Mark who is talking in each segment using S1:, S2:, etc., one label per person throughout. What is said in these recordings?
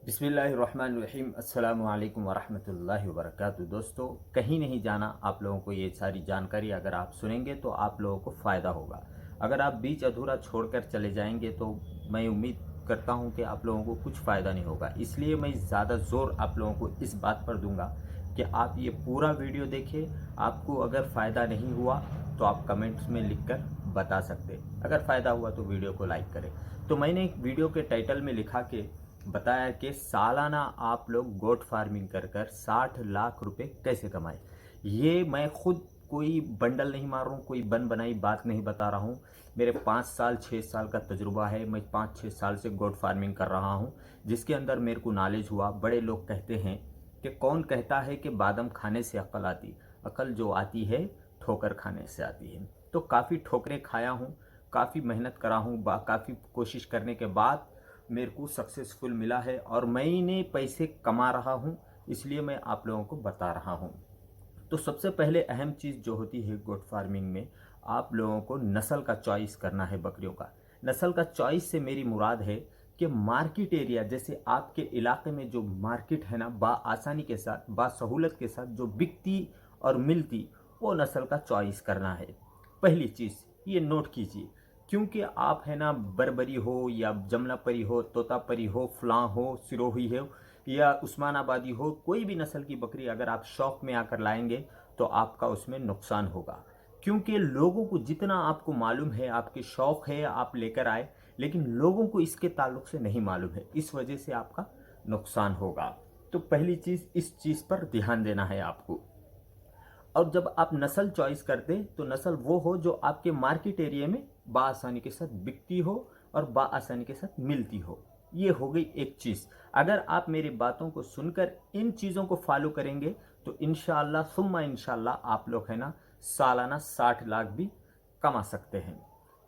S1: बिस्मिल्लाहिर्रहमानिर्रहीम अस्सलामु अलैकुम वरहमतुल्लाहि वबरकातुहू। दोस्तों, कहीं नहीं जाना। आप लोगों को ये सारी जानकारी अगर आप सुनेंगे तो आप लोगों को फ़ायदा होगा। अगर आप बीच अधूरा छोड़कर चले जाएंगे तो मैं उम्मीद करता हूँ कि आप लोगों को कुछ फ़ायदा नहीं होगा। इसलिए मैं ज़्यादा ज़ोर आप लोगों को इस बात पर दूंगा कि आप ये पूरा वीडियो देखें। आपको अगर फ़ायदा नहीं हुआ तो आप कमेंट्स में लिखकर बता सकते। अगर फ़ायदा हुआ तो वीडियो को लाइक करें। तो मैंने एक वीडियो के टाइटल में लिखा कि बताया कि सालाना आप लोग गोट फार्मिंग कर कर 60 लाख रुपए कैसे कमाए। ये मैं खुद कोई बंडल नहीं मार रहा हूँ, कोई बन बनाई बात नहीं बता रहा हूँ। मेरे 5 साल 6 साल का तजुर्बा है। मैं 5-6 साल से गोट फार्मिंग कर रहा हूँ, जिसके अंदर मेरे को नॉलेज हुआ। बड़े लोग कहते हैं कि कौन कहता है कि बादाम खाने से अक्ल आती। अक्ल जो आती है ठोकर खाने से आती है। तो काफ़ी ठोकरें खाया हूँ, काफ़ी मेहनत करा हूँ, काफ़ी कोशिश करने के बाद मेरे को सक्सेसफुल मिला है और मैंने पैसे कमा रहा हूँ। इसलिए मैं आप लोगों को बता रहा हूँ। तो सबसे पहले अहम चीज़ जो होती है गोट फार्मिंग में, आप लोगों को नस्ल का चॉइस करना है बकरियों का। नस्ल का चॉइस से मेरी मुराद है कि मार्केट एरिया, जैसे आपके इलाके में जो मार्केट है ना, आसानी के साथ सहूलत के साथ जो बिकती और मिलती, वो नस्ल का चॉइस करना है। पहली चीज़ ये नोट कीजिए, क्योंकि आप है ना बरबरी हो या जमलापरी हो, तोतापरी हो, फलां हो, सिरोही हो या उस्मानाबादी हो, कोई भी नस्ल की बकरी अगर आप शौक में आकर लाएंगे तो आपका उसमें नुकसान होगा। क्योंकि लोगों को जितना आपको मालूम है, आपके शौक है, आप लेकर आए, लेकिन लोगों को इसके ताल्लुक से नहीं मालूम है। इस वजह से आपका नुकसान होगा। तो पहली चीज़, इस चीज़ पर ध्यान देना है आपको। और जब आप नस्ल चॉइस करते तो नस्ल वो हो जो आपके मार्केट एरिया में बाआसानी के साथ बिकती हो और बाआसानी के साथ मिलती हो। ये हो गई एक चीज़। अगर आप मेरी बातों को सुनकर इन चीज़ों को फॉलो करेंगे तो इंशाअल्लाह सुम्मा इंशाअल्लाह आप लोग है ना सालाना 60 लाख भी कमा सकते हैं।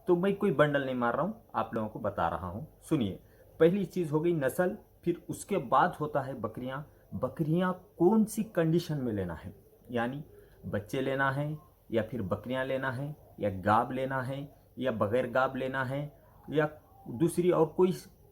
S1: तो मैं कोई बंडल नहीं मार रहा हूँ, आप लोगों को बता रहा हूँ। सुनिए, पहली चीज़ हो गई नस्ल। फिर उसके बाद होता है बकरियाँ। बकरियाँ कौन सी कंडीशन में लेना है, यानी बच्चे लेना है या फिर बकरियां लेना है या गाब लेना है या बगैर गाब लेना है या दूसरी और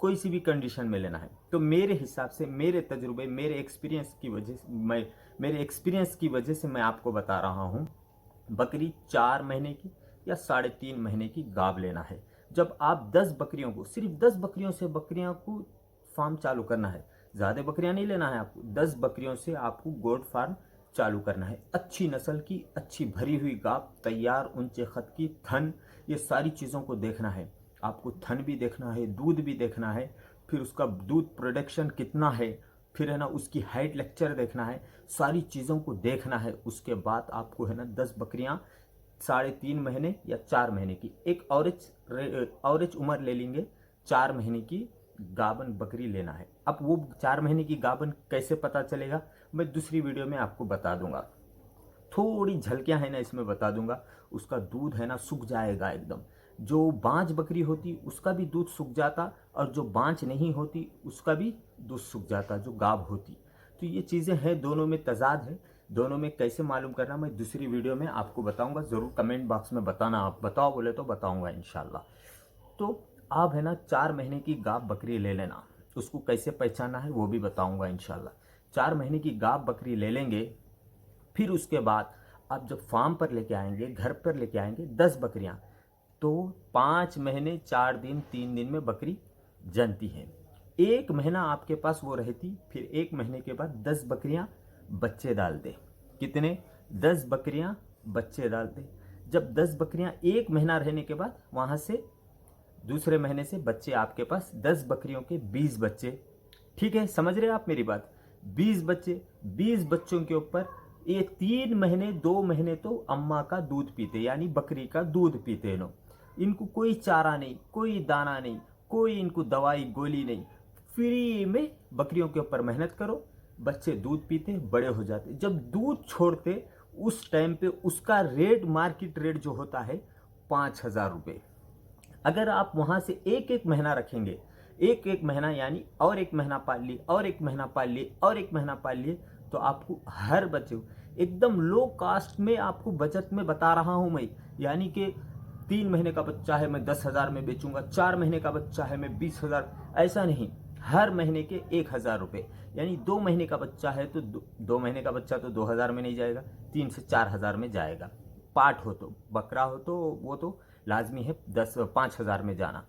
S1: कोई सी भी कंडीशन में लेना है। तो मेरे हिसाब से, मेरे तजुर्बे, मेरे एक्सपीरियंस की वजह से मैं आपको बता रहा हूँ, बकरी 4 महीने की या 3.5 महीने की गाब लेना है। जब आप 10 बकरियों को, सिर्फ 10 बकरियों से बकरियों को फार्म चालू करना है। ज़्यादा बकरियां नहीं लेना है आपको, 10 बकरियों से आपको गोट फार्म चालू करना है। अच्छी नस्ल की, अच्छी भरी हुई गाब, तैयार ऊंचे खत की, थन, ये सारी चीज़ों को देखना है आपको। थन भी देखना है, दूध भी देखना है, फिर उसका दूध प्रोडक्शन कितना है, फिर है ना उसकी हाइट लेक्चर देखना है। सारी चीज़ों को देखना है। उसके बाद आपको है ना 10 बकरियां 3.5 महीने या 4 महीने की, एक औरेज उम्र ले लेंगे, 4 महीने की गाबन बकरी लेना है। अब वो 4 महीने की गाबन कैसे पता चलेगा, मैं दूसरी वीडियो में आपको बता दूंगा। थोड़ी झलकियां है ना इसमें बता दूंगा। उसका दूध है ना सूख जाएगा एकदम। जो बांझ बकरी होती उसका भी दूध सूख जाता, और जो बांझ नहीं होती उसका भी दूध सूख जाता, जो गाब होती। तो ये चीज़ें हैं, दोनों में तजाद है। दोनों में कैसे मालूम करना मैं दूसरी वीडियो में आपको बताऊंगा। ज़रूर कमेंट बॉक्स में बताना, आप बताओ बोले तो बताऊंगा इंशाल्लाह। तो आप है ना 4 महीने की गाब बकरी ले लेना। उसको कैसे पहचानना है वो भी बताऊंगा इंशाल्लाह। 4 महीने की गाब बकरी ले लेंगे। फिर उसके बाद आप जब फार्म पर लेके आएंगे, घर पर लेके आएंगे 10 बकरियां, तो 5 महीने 4 दिन 3 दिन में बकरी जनती है। 1 महीना आपके पास वो रहती, फिर 1 महीने के बाद 10 बकरियां बच्चे डालते। कितने? 10 बकरियां बच्चे डालते। जब 10 बकरियां 1 महीना रहने के बाद वहां से दूसरे महीने से बच्चे आपके पास 10 बकरियों के 20 बच्चे। ठीक है, समझ रहे हैं आप मेरी बात? 20 बच्चे, 20 बच्चों के ऊपर ये 3 महीने 2 महीने तो अम्मा का दूध पीते, यानी बकरी का दूध पीते लोग। इनको कोई चारा नहीं, कोई दाना नहीं, कोई इनको दवाई गोली नहीं। फ्री में बकरियों के ऊपर मेहनत करो, बच्चे दूध पीते बड़े हो जाते। जब दूध छोड़ते उस टाइम पे उसका रेट, मार्केट रेट जो होता है 5,000 रुपये। अगर आप वहां से एक एक महीना रखेंगे, एक एक महीना यानी और एक महीना पाल लिए, और एक महीना पाल लिए, और एक महीना पाल लिए, तो आपको हर बच्चे एकदम लो कास्ट में आपको बचत में बता रहा हूं मैं। यानी कि 3 महीने का बच्चा है मैं 10,000 में बेचूंगा, 4 महीने का बच्चा है मैं 20,000, ऐसा नहीं। हर महीने के 1000 रुपये, यानी 2 महीने का बच्चा है तो 2 महीने का बच्चा तो 2000 में नहीं जाएगा, 3 से 4000 में जाएगा। पाठ हो तो, बकरा हो तो वो तो लाजमी है 5000 में जाना।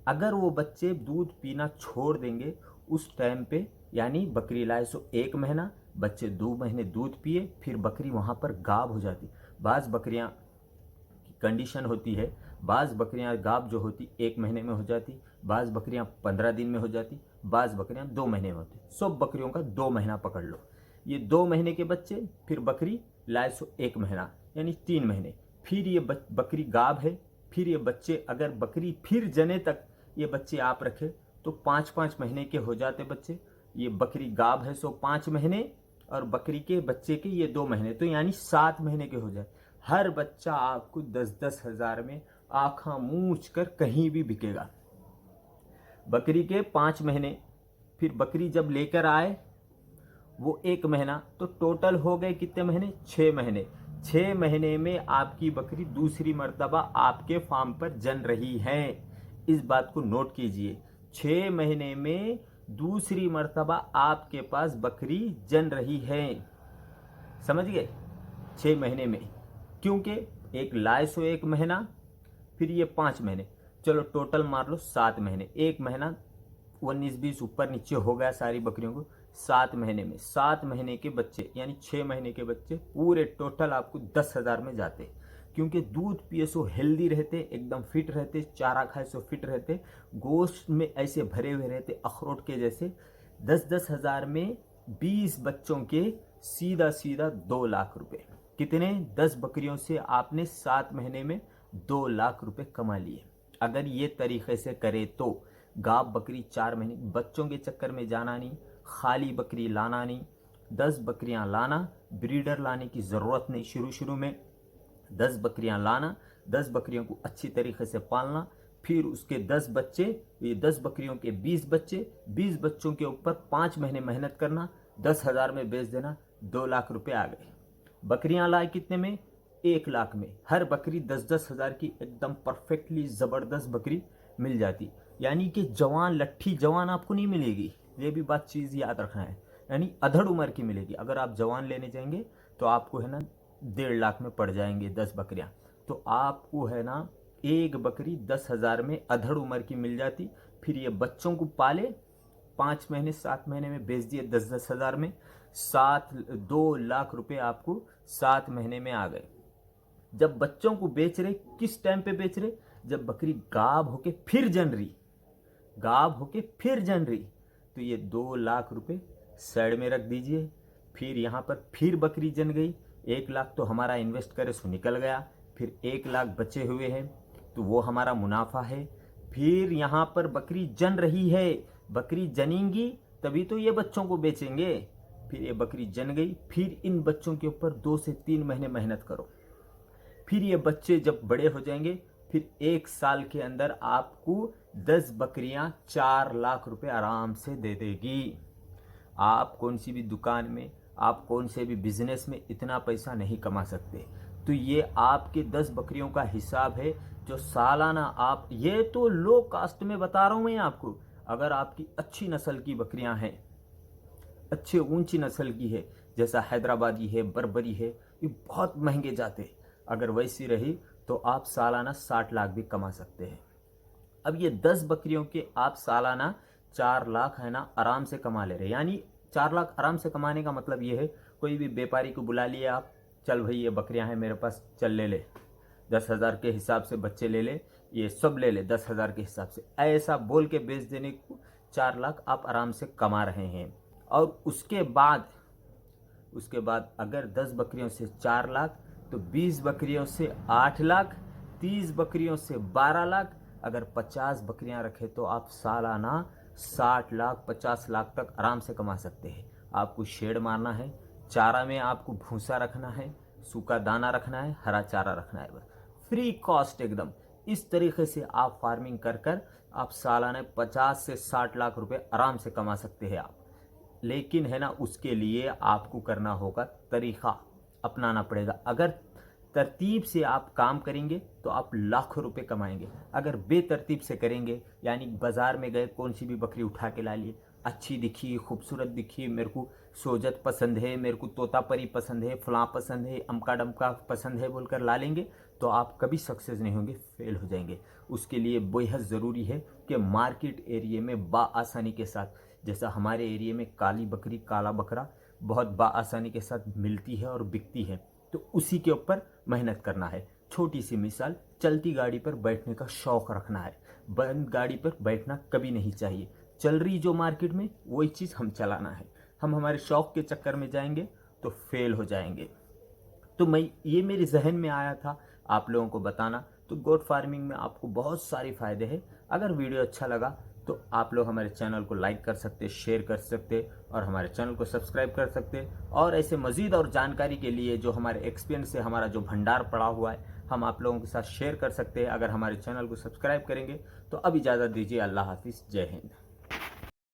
S1: अगर वो बच्चे दूध पीना छोड़ देंगे उस टाइम पे, यानी बकरी लाए सो 1 महीना, बच्चे 2 महीने दूध पिए, फिर बकरी वहाँ पर गाब हो जाती। बाज़ बकरियाँ की कंडीशन होती है, बाज़ बकरियाँ गाब जो होती 1 महीने में हो जाती, बाज़ बकरियाँ 15 दिन में हो जाती, बाज़ बकरियाँ 2 महीने में होती। सब बकरियों का 2 महीना पकड़ लो। ये 2 महीने के बच्चे, फिर बकरी लाए सो 1 महीना, यानी 3 महीने, फिर ये बकरी गाब है, फिर ये बच्चे, अगर बकरी फिर जने तक ये बच्चे आप रखे तो 5-5 महीने के हो जाते बच्चे। ये बकरी गाब है सो 5 महीने, और बकरी के बच्चे के ये 2 महीने, तो यानी 7 महीने के हो जाए। हर बच्चा आपको 10-10 हज़ार में आँखा मूछ कर कहीं भी बिकेगा। बकरी के 5 महीने, फिर बकरी जब लेकर आए वो 1 महीना, तो टोटल हो गए कितने महीने? 6 महीने। 6 महीने में आपकी बकरी दूसरी मर्तबा आपके फार्म पर जन रही है। इस बात को नोट कीजिए, 6 महीने में दूसरी मर्तबा आपके पास बकरी जन रही है। समझ गए? 6 महीने में, क्योंकि एक लाए सो 1 महीना, फिर ये 5 महीने, चलो टोटल मार लो 7 महीने। 1 महीना 19-20 ऊपर नीचे हो गया सारी बकरियों को। 7 महीने में 7 महीने के बच्चे, यानी 6 महीने के बच्चे पूरे टोटल आपको 10,000 में जाते, क्योंकि दूध पिए सो हेल्दी रहते, एकदम फिट रहते, चारा खाए सो फिट रहते, गोश्त में ऐसे भरे हुए रहते अखरोट के जैसे। 10-10 हज़ार में 20 बच्चों के सीधा सीधा 2 लाख रुपए। कितने? 10 बकरियों से आपने 7 महीने में 2 लाख रुपए कमा लिए। अगर ये तरीके से करे तो गाब बकरी 4 महीने, बच्चों के चक्कर में जाना नहीं, खाली बकरी लाना नहीं, 10 बकरियां लाना, ब्रीडर लाने की ज़रूरत नहीं। शुरू में 10 बकरियां लाना, 10 बकरियों को अच्छी तरीके से पालना, फिर उसके 10 बच्चे, ये 10 बकरियों के 20 बच्चे, 20 बच्चों के ऊपर 5 महीने मेहनत करना, 10,000 में बेच देना, 2 लाख रुपए आ गए। बकरियां लाए कितने में? 1 लाख में। हर बकरी 10-10 हज़ार की एकदम परफेक्टली ज़बरदस्त बकरी मिल जाती, यानी कि जवान लट्ठी जवान आपको नहीं मिलेगी, ये भी बात चीज़ याद रखना है, यानी अधड़ उम्र की मिलेगी। अगर आप जवान लेने जाएंगे तो आपको है ना 1.5 लाख में पड़ जाएंगे 10 बकरियां, तो आपको है ना एक बकरी 10,000 में अधड़ उम्र की मिल जाती। फिर ये बच्चों को पाले, 5 महीने 7 महीने में बेच दिए 10-10 हज़ार में, 2 लाख रुपए आपको 7 महीने में आ गए। जब बच्चों को बेच रहे, किस टाइम पे बेच रहे? जब बकरी गाब होके फिर जन रही, गाब होके फिर जन रही, तो ये 2 लाख रुपए साइड में रख दीजिए। फिर यहाँ पर फिर बकरी जन गई, 1 लाख तो हमारा इन्वेस्ट करे सो निकल गया, फिर 1 लाख बचे हुए हैं तो वो हमारा मुनाफा है। फिर यहाँ पर बकरी जन रही है, बकरी जनेंगी तभी तो ये बच्चों को बेचेंगे। फिर ये बकरी जन गई, फिर इन बच्चों के ऊपर 2 से 3 महीने मेहनत करो, फिर ये बच्चे जब बड़े हो जाएंगे, फिर 1 साल के अंदर आपको 10 बकरियां 4 लाख रुपए आराम से दे देगी। आप कौन सी भी दुकान में, आप कौन से भी बिजनेस में इतना पैसा नहीं कमा सकते। तो ये आपके 10 बकरियों का हिसाब है जो सालाना आप, ये तो लो कास्ट में बता रहा हूँ मैं आपको। अगर आपकी अच्छी नस्ल की बकरियां हैं, अच्छे ऊंची नस्ल की है, जैसा हैदराबादी है, बर्बरी है, ये बहुत महंगे जाते, अगर वैसी रही तो आप सालाना 60 लाख भी कमा सकते हैं। अब ये 10 बकरियों के आप सालाना 4 लाख है ना आराम से कमा ले रहे, यानी 4 लाख आराम से कमाने का मतलब ये है, कोई भी व्यापारी को बुला लिया आप, चल भाई ये बकरियां हैं मेरे पास, चल ले ले, 10,000 के हिसाब से बच्चे ले ले, ये सब ले ले 10,000 के हिसाब से, ऐसा बोल के बेच देने को 4 लाख आप आराम से कमा रहे हैं। और उसके बाद अगर 10 बकरियों से 4 लाख, तो 20 बकरियों से 8 लाख, 30 बकरियों से 12 लाख, अगर 50 बकरियां रखे तो आप सालाना 60 लाख 50 लाख तक आराम से कमा सकते हैं। आपको शेड मारना है, चारा में आपको भूसा रखना है, सूखा दाना रखना है, हरा चारा रखना है, बस फ्री कॉस्ट एकदम। इस तरीके से आप फार्मिंग कर आप सालाना 50 से 60 लाख रुपए आराम से कमा सकते हैं आप। लेकिन है ना, उसके लिए आपको करना होगा, तरीका अपनाना पड़ेगा। अगर तरतीब से आप काम करेंगे तो आप लाखों रुपए कमाएंगे। अगर बेतरतीब से करेंगे, यानी बाज़ार में गए, कौन सी भी बकरी उठा के ला लिए, अच्छी दिखी, खूबसूरत दिखी, मेरे को सोजत पसंद है, मेरे को तोतापरी पसंद है, फलां पसंद है, अमका डमका पसंद है बोलकर ला लेंगे तो आप कभी सक्सेस नहीं होंगे, फेल हो जाएंगे। उसके लिए बेहद ज़रूरी है कि मार्केट एरिया में बाआसानी के साथ, जैसा हमारे एरिया में काली बकरी, काला बकरा बहुत बाआसानी के साथ मिलती है और बिकती है, तो उसी के ऊपर मेहनत करना है। छोटी सी मिसाल, चलती गाड़ी पर बैठने का शौक़ रखना है, बंद गाड़ी पर बैठना कभी नहीं चाहिए। चल रही जो मार्केट में वही चीज़ हम चलाना है। हम हमारे शौक़ के चक्कर में जाएंगे तो फेल हो जाएंगे। तो ये मेरे जहन में आया था आप लोगों को बताना। तो गोट फार्मिंग में आपको बहुत सारे फ़ायदे हैं। अगर वीडियो अच्छा लगा तो आप लोग हमारे चैनल को लाइक कर सकते, शेयर कर सकते और हमारे चैनल को सब्सक्राइब कर सकते। और ऐसे मज़ीद और जानकारी के लिए जो हमारे एक्सपीरियंस से हमारा जो भंडार पड़ा हुआ है, हम आप लोगों के साथ शेयर कर सकते हैं। अगर हमारे चैनल को सब्सक्राइब करेंगे तो अब इजाज़त दीजिए। अल्लाह हाफिज़, जय हिंद।